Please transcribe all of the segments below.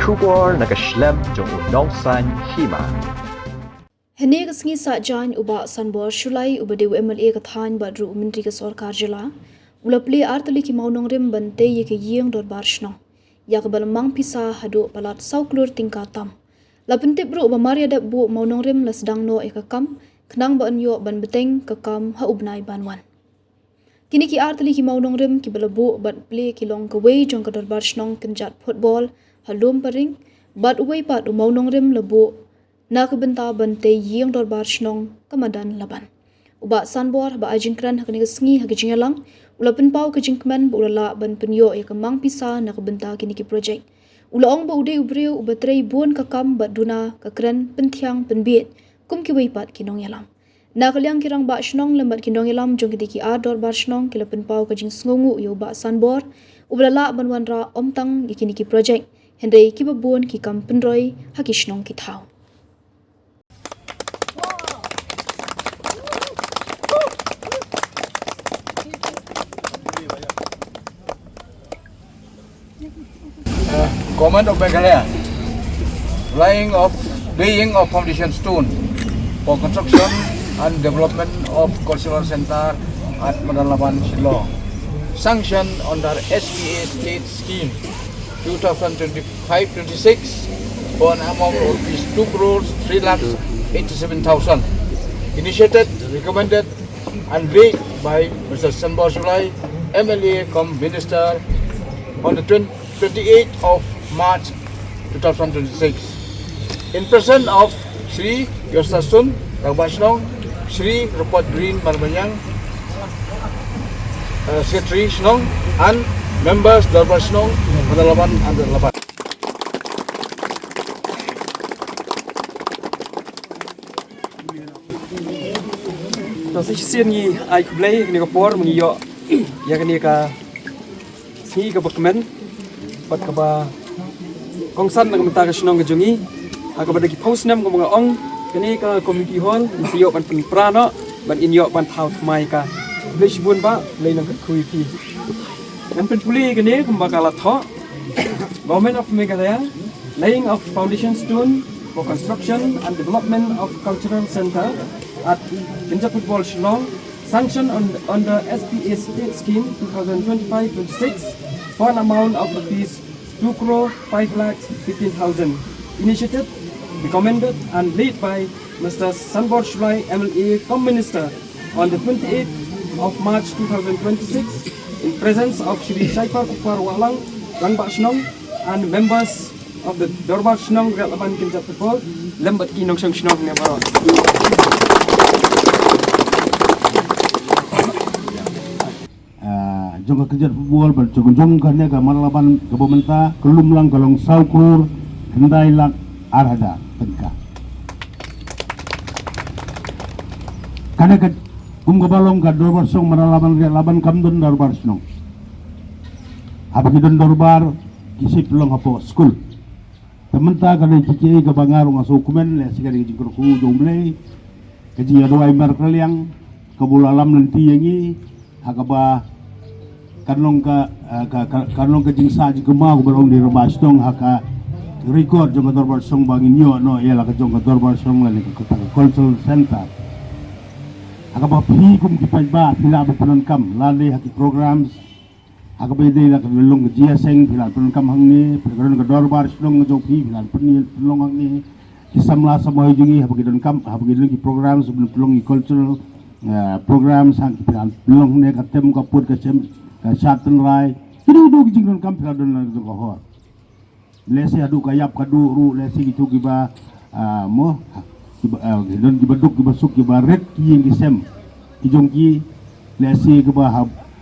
Shubor nakaslem jong unongsan Hima. Hene kasngi sa jan uba Sanbor Shulai uba dew MLA kathan badru Menteri ke Sarkar Jila ulapli artali ki Mawnongrim bante ye ke yeng dor barshno yak balmang pisa hadu palat sauklur tingkatam lapentip bru uba maria dab bu Mawnongrim la Sdang no ekakam knang ba anyo ban beteng kakam ha ubnai banwan kini ki artali ki Mawnongrim ki balabu bat play ki long ka wei jong ka dor barshnong kenjat football halum paring bat wei pat Mawnongrim labu nak benta bante yeng dor barshnong kamadan laban uba Sanbor ba ajinkran hakni sngi hakijingalang ulapin pau kajinkman bulala ban penyo e kamang pisa nak benta kini ki project ulaong ba ude ubreu ubatrei bon kakam baduna kakran penthiang penbiet kum ki weipat kinong yalam nakaliang kirang ba shnong lambat kinong yalam jong ki a dor barshnong kilapin pau kajing sngongu yo ba Sanbor ublala banwanra omtang kini ki project hendai ki babon ki kam penroi hakishnong ki thau Government of Meghalaya laying of foundation stone for construction and development of cultural center at Mawnongrim Shillong. Sanctioned under SPA state scheme 2025-26 for an amount of rupees 2 crores 3 lakhs 87,000. Initiated, recommended and led by Mr. Sanbor MLA cum Minister on the 28th of March 2026. In presence of Sri Yosasun Ragbashnong, Sri Rupert Green Marmanyang, Secretary Shnong and members Darbashnong, Madalaban and Laban. Nasi sian ni ai kublai ni kapor mengiyo ya kini ka singi ka bakmen pat ka ba kongsan ng mata ka sinong gajungi aga ba dagi post nam ko mga ong kini ka community hall isiyo pan prano ban inyo pan thau mai ka blish bun ba lay nang kui ki nan pen puli kini kumbakala tho Government of Meghalaya laying of foundation stone for construction and development of cultural center at Kinja Football Shillong, sanctioned under SPA State Scheme 2025-26 for an amount of rupees 2 crore 5 lakhs 15,000. Initiated, recommended and led by Mr. Sanbor MLA cum Minister on the 28th of March 2026 in presence of Shri Shaipar Upar Walang, Rangbak Shnong and members of the Dorbak Shnong Relaban Kinja Football, Lembat Kinong Shang Shnong Nevarot. Jong kerja football berjong kerja ke Mawnongrim ke pemerintah kelum lang kalong saukur hendai lang arada tengkah. Karena ke balong ke dorbar song Mawnongrim kamdun dorbar song. Apa kita dorbar kisi pelong apa school. Pemerintah kalau kiki ke bangarung aso kumen le sekali jingkur ku jomble keji adoi markaliang kebulalam nanti yangi hakaba kanlong ka jingsa ji kemau barong di Rabastong haka record jong dorbar song bangin yo no ialah ka jong dorbar song la ni ka cultural center haka ba pi kum ki pa pila ba punon kam lali haki programs haka ba dei la ka lung jia seng pila punon kam hang ni perkaron ka dorbar song jong pi pila punon hang ni kisamla samoy jungi haba ki don kam haba ki lung ki programs sebelum pulong ki cultural programs hang ki pila pulong ne ka tem ka put ka sem Syatan rai, kini dulu kijing kam pila don lang kohor. Lesi adu kayap kadu ru lesi gitu kiba mo don kiba duk kiba suk kiba red kiyeng kisem kijong ki lesi kiba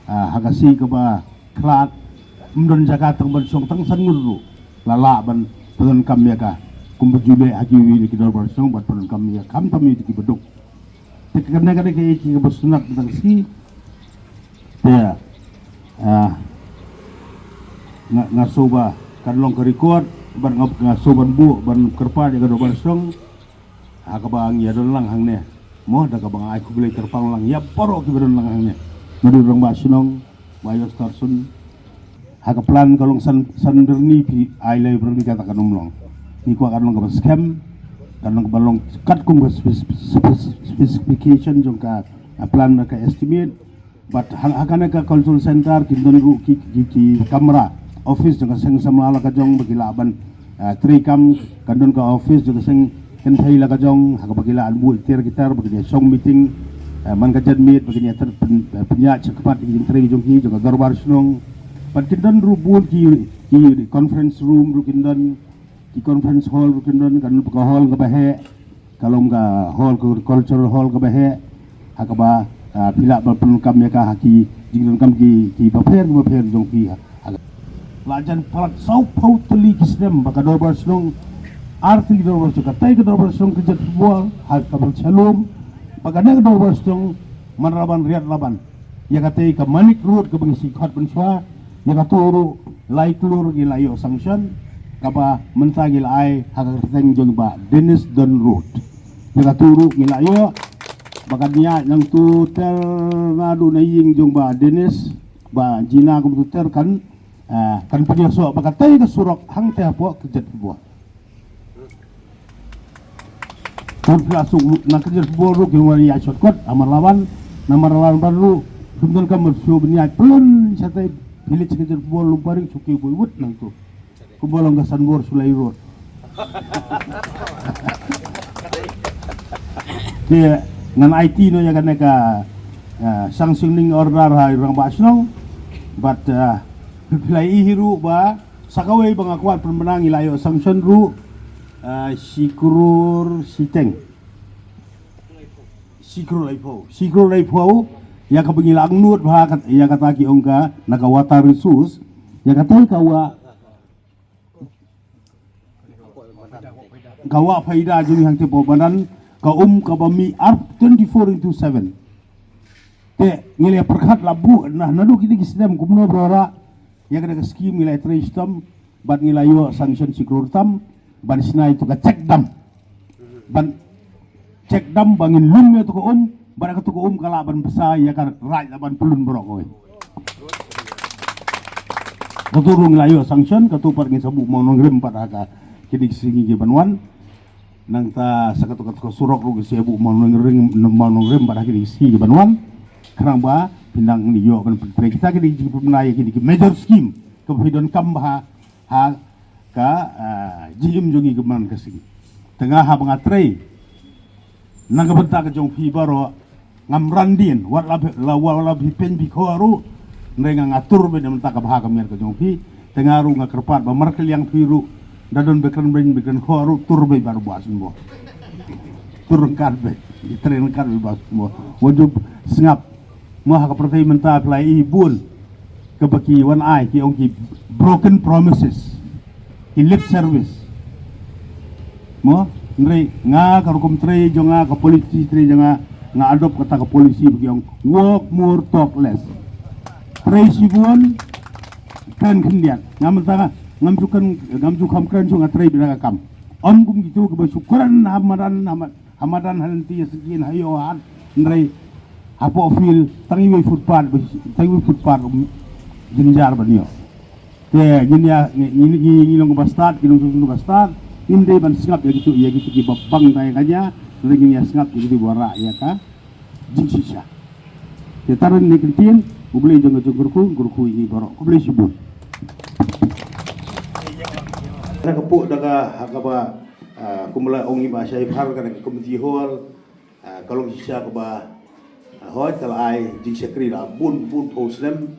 hagasi kiba klat mdon jaga tang ban song tang san nguru lala ban don kam ya ka kumbujule hagi wi ki dor ban song ban don kam ya kam tam itu kiba duk. Tekana kada ke kiba sunat tang si ya ngasoba kanlong kerikot ban ngasoban bu ban kerpa jaga do barsong akabang ya don lang hang ne mo daga bang ai ku beli terpang lang ya poro ki don lang hang ne madu rong basinong bayos tarsun hak plan kalong sanderni pi ai lai berni kata kanumlong ni ko akan long scam kan long balong kat kum specification jong ka plan ka estimate but hakana ka control center kindon ru ki kamera office jong seng samala ka jong bagilaban trikam kandon ka office jong seng kan thai la ka jong hak bagila albu ter gitar bagila song meeting man ka jadmit bagila ter penya cepat jing tri jong ki jong darbar snong but kindon ru bul ki conference room ru kindon ki conference hall ru kindon kan ka hall ka bahe kalom ka hall cultural hall ka bahe hak ba pila ba pelukam ya ka haki jing kam ki baper jong ki lajan palak sau pau teli kisnem baka dorbar snong arti dorbar suka tai ke dorbar snong kerja football hak kabel shalom baka na dorbar snong manraban riat laban ya katai ka manik road ke bangsi khat benswa ya katuru lai telur gilayo sanction kaba mentagil ai hak teng jong ba Dennis Don Road ya katuru gilayo baka niya nang tu ter ngadu na ying jong ba Dennis ba jina kum tu ter kan punya so baka tai ka surok hang teh po kerja buah pun langsung nak kerja buah ru ke wali ya shortcut amar lawan baru kemudian kamu show niat pelun satai pilih kerja buah lu paring suki buat nang tu kubolong ke Sanbor Sulai Road dia ngan IT no ya kan ka sanctioning order hai orang basnong but pilai hiru ba sakawai bangakuat pemenang ilayo sanction ru sikrur laipo ya kabengila angnut ba ya kata ki ongka nakawata resus ya kata kawa faida juni hang tepo banan ka bami arp 24/7 te ngile perkhat labu nah nadu kiti kisdem kumno brora ya kada skim ngilai tristam bat ngilayo sanction sikrur tam ban sinai tu ka cek dam ban cek dam bangin lum ya tu ko ban ka tu ko kala ban besar ya kan rai ban pulun borok oi katurung ngilayo sanction katupar ngi sabu Mawnongrim pada kini singi ge banwan nang ta sakatuk surok ru ge sebu Mawnongrim pada kini singi ge banwan kerang ba pinang niyo kan kita kini menaya kini major scheme kemudian kambah ka jim jongi keman kasih tengah ha bangatrai nang kebentak jong pi baro ngamrandin wala pen bi khoru nrenga ngatur be dem tak bah kamian ke jong pi tengah ru ngakerpat ba markel yang piru dadon beken khoru turbe baru basun bo turun karbe itren karbe basun bo wajib sengap mo ha kapertai menta plai ibun ke baki wan ai ki ongki broken promises ki lip service mo nrei nga karukum tre jonga ka polisi tre jonga nga adop kata ka polisi bagi ong walk more talk less tre sibun kan kendian ngamta ngamjukam kan jonga tre binaga kam on gum gitu ke syukuran hamadan halanti segin hayo han nrei apo fil tangi footpath jinjar banyo te ginya ni long bastard ginong susun bastard inde ban singap ya gitu ki babang tay kanya lagi ya singap gitu bora ya ka jinsisha te taran ni kritin ubli jong gurku ini borok ubli sibun na kapuk daga hakaba kumula ongi ba syai har kana komiti hol kalong sisa ka ba hoi talai jing sekri la bun posnem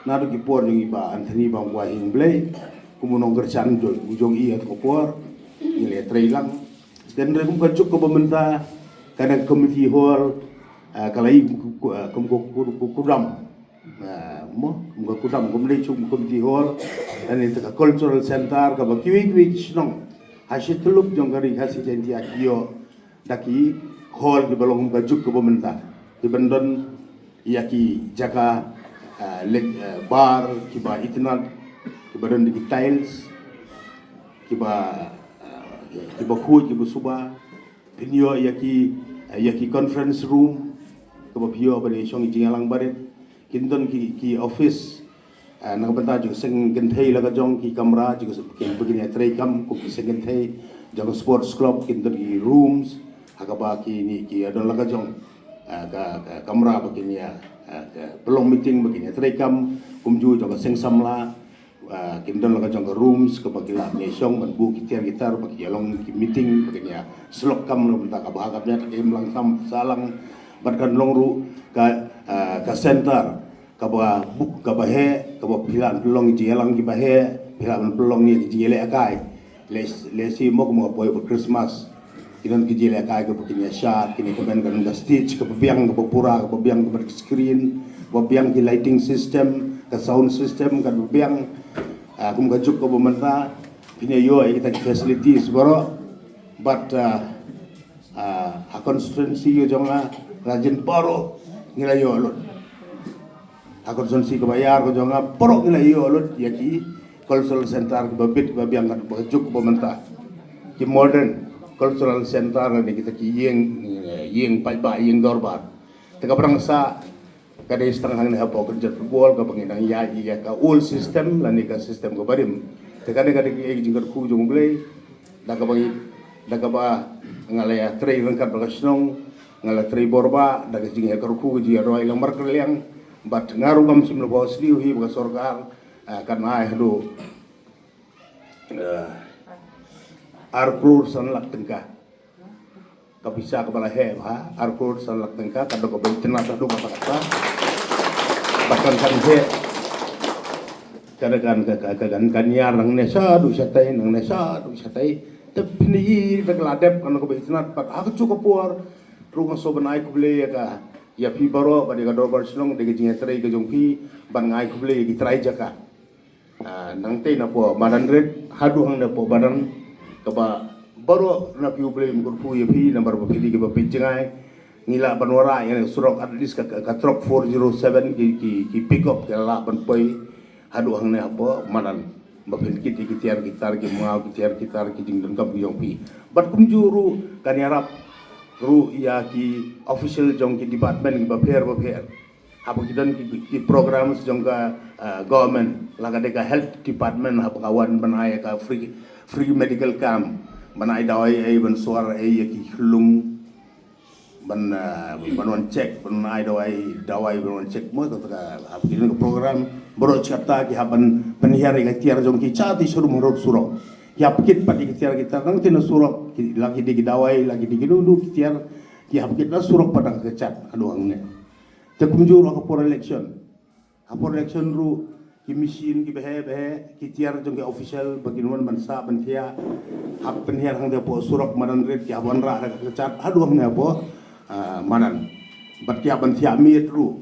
nadu ki por jong iba Anthony bang wa hing blay kumunong gerchan jong i at kopor ile trailang dan rekum kajuk ke pemerintah kadang komiti hol kalai kudam kumulai cum komiti hol dan itu ka cultural center ka bakiwi snong hasil teluk jong kari hasil janji akio daki hall di balong kajuk ke pemerintah di bendon yaki jaga bar kiba itnat kiba don di tiles kiba kuj kiba suba pinyo yaki conference room kiba pio bani song jingalang barit kindon ki office nakabenta juga sing genthei laga jong ki kamera juga begini tray kam ku sing genthei jong sports club kinter di rooms hakaba ki ni ki ada laga jong kamera begini ya pelong meeting begini tray kam kumju jong sing samla kinter laga jong rooms ke bagila nyesong ban bu gitar bagi yalong ki meeting begini ya slok kam lo benta ka bahagapnya tak imlang sam salang barkan longru ka center kaba buk kaba he kaba pilan pelong ji elang ki bahe pilan pelong ni ji ele akai lesi mo ko boy for Christmas kinan ki ji ele akai ko kinya shot kini ko ben kan stage ko biang ko pura ko biang ko screen ko biang ki lighting system ka sound system kan biang kum ka juk ko bumanta pinya yo kita facilities boro but a constituency yo jonga rajin baro ngilayo lot aku sonsi kebayar ko jonga porok nila iyo lot yaki cultural center ke babit babiang kan bajuk pemerintah ki modern cultural center ni kita ki yeng pai ba yeng dorbar teka perangsa kada istang hang ni hapo kerja football ka panginang ya ka old system lani ka system ko barim teka ni kada ki jingkar ku jong blay daga ba ngalaya tray rengkat bagasnong ngala tray borba daga jingkar ku ji roi lang marker liang but ngaru kam sim lo bos liu hi ba sorgar kan ai hado arkur san lak tengka kapisa kepala he ha arkur san lak tengka kado ko bentina sadu kata kata bahkan kan he kadang kan nyar nang nesa du satai nang nesa du satai tapi ni begladep kan ko bentina pat aku cukup puar rumah sobenai ko beli ka ya pi baro pada kador bersenong dengan jingat terai ke jongpi ban ngai ku beli di terai jaka nang te na po badan red hadu hang na po badan kaba baro na pi beli murpu ya pi nomor beli ke bapi jengai ngila banwara yang surok adlis ka trok 407 ki pick up ke la ban poi hadu hang na po manan bapin kiti kitiar gitar ki mau kitiar ki jing dengkap ki jongpi bat kumjuru kan yarap ru ya ki official jong ki department ki baper apa kidan ki program jong ka government laga de ka health department apa kawan banai ka free medical camp banai dawai ai ban suar ai ki hlung ban check banai dawai ban check mo ka apa kidan program bro chata ki haban penhiar ga tiar jong ki chati suruh merot surok ya pikir padi kitiar kita nang tina surok lagi di dawai lagi di dulu kitiar ya pikir na surok pada kecat aduh angnya tekumjur kapor election ru ki mission ki behe kitiar jong ke official baginuan bansa bantia hak penhiar hang depo surok manan red ki abon ra kecat aduh angnya po manan bat ki bantia mit ru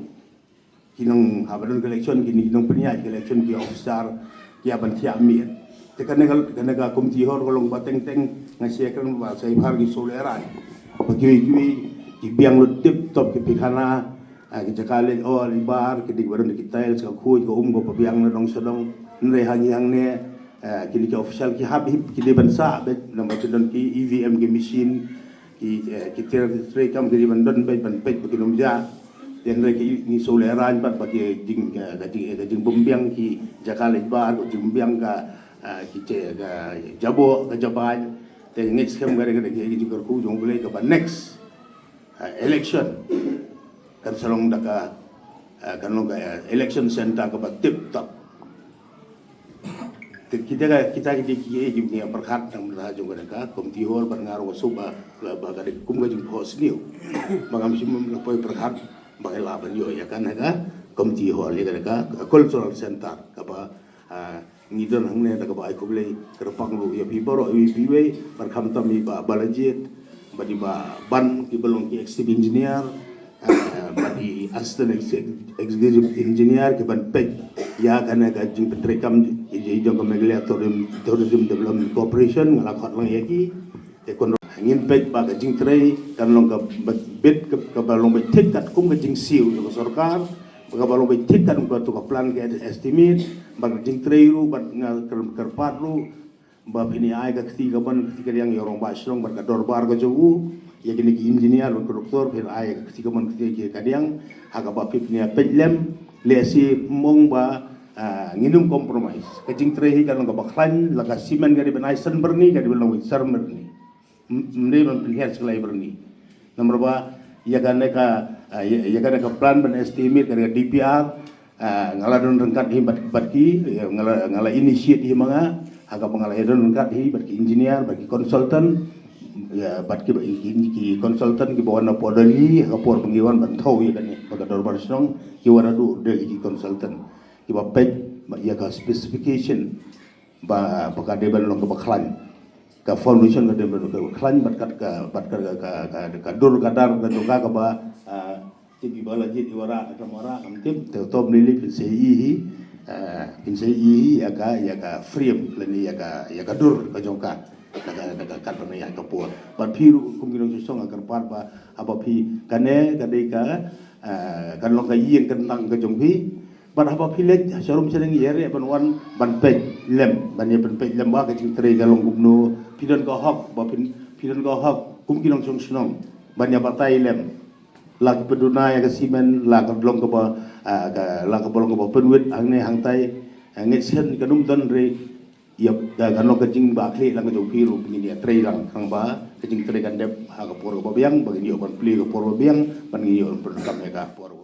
kinang habadan election kini kinang penhiar election ki officer ki bantia mit Tekan komiti hor kolong bateng ngasihkan bahasa ibhar ki solerai bagi biang lu tip top ki pikana ki jakale oh libar ki digbaran ki tail ka khuj ko go pabiang na dong sedong nre hangi hang ne ki official ki habib ki de bansa bet number tudon ki EVM ki machine ki tray kam ki ban don bet ban pet ki lumja yang lagi ni solerai bat bagi jing bombiang ki jakale bar jing bombiang ka kita jabo ke jaban dan next kem gara-gara kita juga ku jong boleh ke next election kan salong daka kan long election center ke tip top kita ni berkat nang berhajung ka komiti hol pengaruh suba baga de kum ga jung hos niu magam sim poi berkat bagai laban yo ya kan ka komiti hol ya ka cultural center ka ngidon hang ne daga bai ko blei kerpang lu ya biboro biwe barkam tami ba balajit badi ba ban ki belong ki executive engineer badi assistant executive engineer ki ban pek ya kana ka jing petrekam ji jong kameglia tourism development corporation ngalakot lang yaki ekon ngin pek ba ka jing trei kan long ka bet ka balong bet tek kat kum ka jing siu ko sarkar kalau betik kan buat tukar plan ke estimate, bagi jing trairu, bagi kerpat lu, bagi ini ayah ketika yang orang basrong berkador bar ke jauh, ya kini engineer, doktor, bir ayah ketika ketika kadang, agak bapi punya pedlem, lesi mong ba nginum compromise kajing trehi kan long baklan laga simen gadi benai sen berni gadi belong sar berni mende man pilihan sekelai berni nomor 2 ya kan ka plan ben estimate kan DPR ngala don rengkat hi batki ngala initiate hi manga aga pangala don rengkat hi batki engineer batki consultant ya batki ki consultant ki bawana podali aga por pengiwan bantau ya kan baga dorbar snong ki waradu de ki consultant ki bapek ya ka specification ba baga de ban long ka baklan ka foundation ka de ban ka baklan ka dur kadar ka joka ka ba ti bala ji wara ka mara kam tim te tom lili PCI ya ka frame leni ya ka dur ka joka daga katana ya kapur but piru kumgirong susong agar par ba apa pi kane kadeka kan long ka yeng kentang ka jongpi ban apa pi lek sharum sedeng yere ban wan ban pe lem ban ye ban pe lem ba ka jing tre ga long gubno pidon ka hok ba pidon ka hok kumgirong susong ban ya batai lem lag peduna ya ka simen lag long ka ba lag ka bolong ka ba penwit angne hangtai ngesen kanum don re yap kan lo kajing ba kle lang jo piru pini dia trei lang kang ba kajing trei kan dep ha ka por ba biang bagini oban pli ka por ba biang ban ngi on per kam ka por